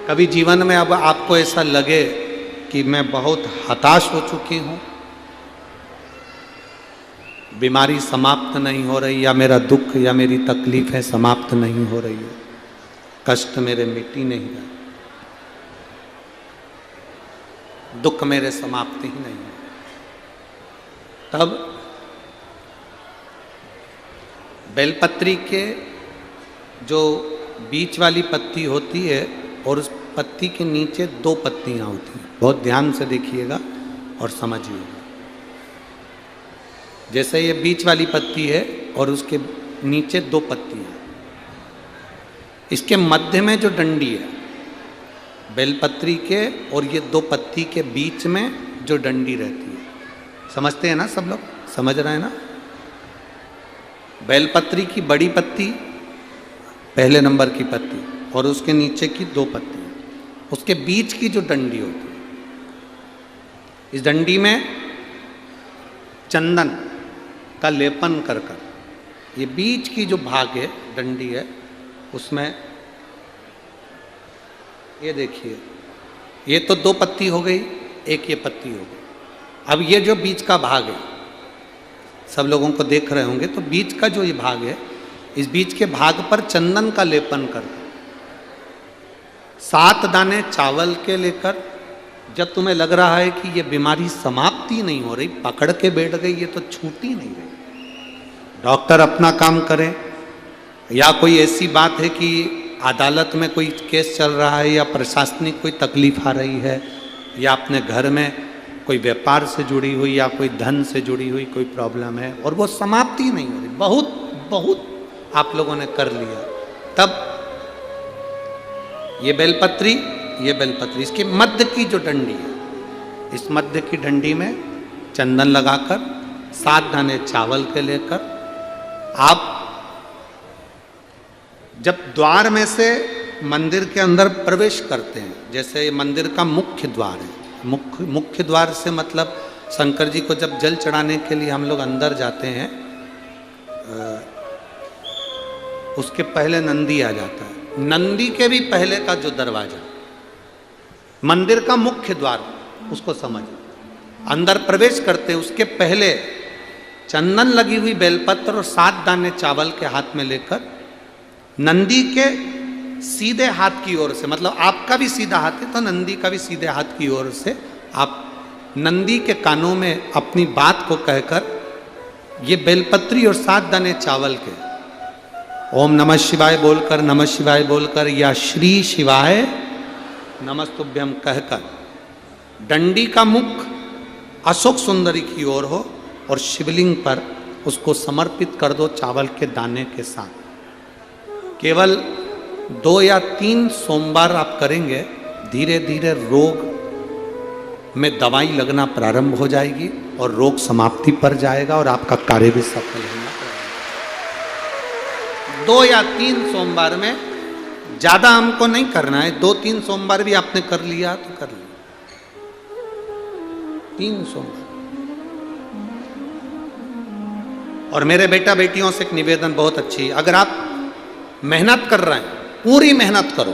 कभी जीवन में अब आपको ऐसा लगे कि मैं बहुत हताश हो चुकी हूँ, बीमारी समाप्त नहीं हो रही, या मेरा दुख या मेरी तकलीफें समाप्त नहीं हो रही है, कष्ट मेरे मिटी नहीं रहे, दुख मेरे समाप्त ही नहीं है, तब बेलपत्री के जो बीच वाली पत्ती होती है और उस पत्ती के नीचे 2 पत्तियां होती हैं, बहुत ध्यान से देखिएगा और समझिएगा। जैसे ये बीच वाली पत्ती है और उसके नीचे 2 पत्तियां, इसके मध्य में जो डंडी है बेलपत्री के और ये 2 पत्ती के बीच में जो डंडी रहती है, समझते हैं ना सब लोग? समझ रहे हैं ना? बेलपत्री की बड़ी पत्ती, पहले नंबर की पत्ती, और उसके नीचे की 2 पत्ती, उसके बीच की जो डंडी होती है, इस डंडी में चंदन का लेपन कर कर, ये बीच की जो भाग है डंडी है उसमें, ये देखिए, ये तो 2 पत्ती हो गई, एक ये पत्ती हो गई। अब ये जो बीच का भाग है, सब लोगों को देख रहे होंगे, तो बीच का जो ये भाग है, इस बीच के भाग पर चंदन का लेपन कर 7 दाने चावल के लेकर, जब तुम्हें लग रहा है कि ये बीमारी समाप्ति नहीं हो रही, पकड़ के बैठ गई, ये तो छूटी नहीं रही, डॉक्टर अपना काम करें, या कोई ऐसी बात है कि अदालत में कोई केस चल रहा है, या प्रशासनिक कोई तकलीफ आ रही है, या अपने घर में कोई व्यापार से जुड़ी हुई या कोई धन से जुड़ी हुई कोई प्रॉब्लम है और वो समाप्ति नहीं हो रही, बहुत आप लोगों ने कर लिया, तब ये बेलपत्री इसके मध्य की जो डंडी है, इस मध्य की डंडी में चंदन लगाकर 7 दाने चावल के लेकर, आप जब द्वार में से मंदिर के अंदर प्रवेश करते हैं, जैसे ये मंदिर का मुख्य द्वार है, मुख्य द्वार से मतलब शंकर जी को जब जल चढ़ाने के लिए हम लोग अंदर जाते हैं, उसके पहले नंदी आ जाता है, नंदी के भी पहले का जो दरवाजा, मंदिर का मुख्य द्वार, उसको समझ, अंदर प्रवेश करते उसके पहले चंदन लगी हुई बेलपत्र और 7 दाने चावल के हाथ में लेकर, नंदी के सीधे हाथ की ओर से, मतलब आपका भी सीधा हाथ है तो नंदी का भी सीधे हाथ की ओर से, आप नंदी के कानों में अपनी बात को कहकर, ये बेलपत्री और 7 दाने चावल के ओम नमः शिवाय बोलकर, नमः शिवाय बोलकर, या श्री शिवाय नमस्तुभ्यम कहकर, डंडी का मुख अशोक सुंदरी की ओर हो और शिवलिंग पर उसको समर्पित कर दो चावल के दाने के साथ। केवल 2 या 3 सोमवार आप करेंगे, धीरे धीरे रोग में दवाई लगना प्रारंभ हो जाएगी और रोग समाप्ति पर जाएगा और आपका कार्य भी सफल होगा। 2 या 3 सोमवार में, ज़्यादा हमको नहीं करना है, 2-3 सोमवार भी आपने कर लिया तो कर लिया, 3 सोमवार। और मेरे बेटा बेटियों से एक निवेदन बहुत अच्छी, अगर आप मेहनत कर रहे हैं, पूरी मेहनत करो,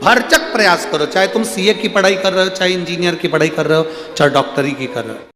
भरचक प्रयास करो, चाहे तुम सीए की पढ़ाई कर रहे हो, चाहे इंजीनियर की पढ़ाई कर रहे हो, चाहे डॉक्टरी की कर रहे हो।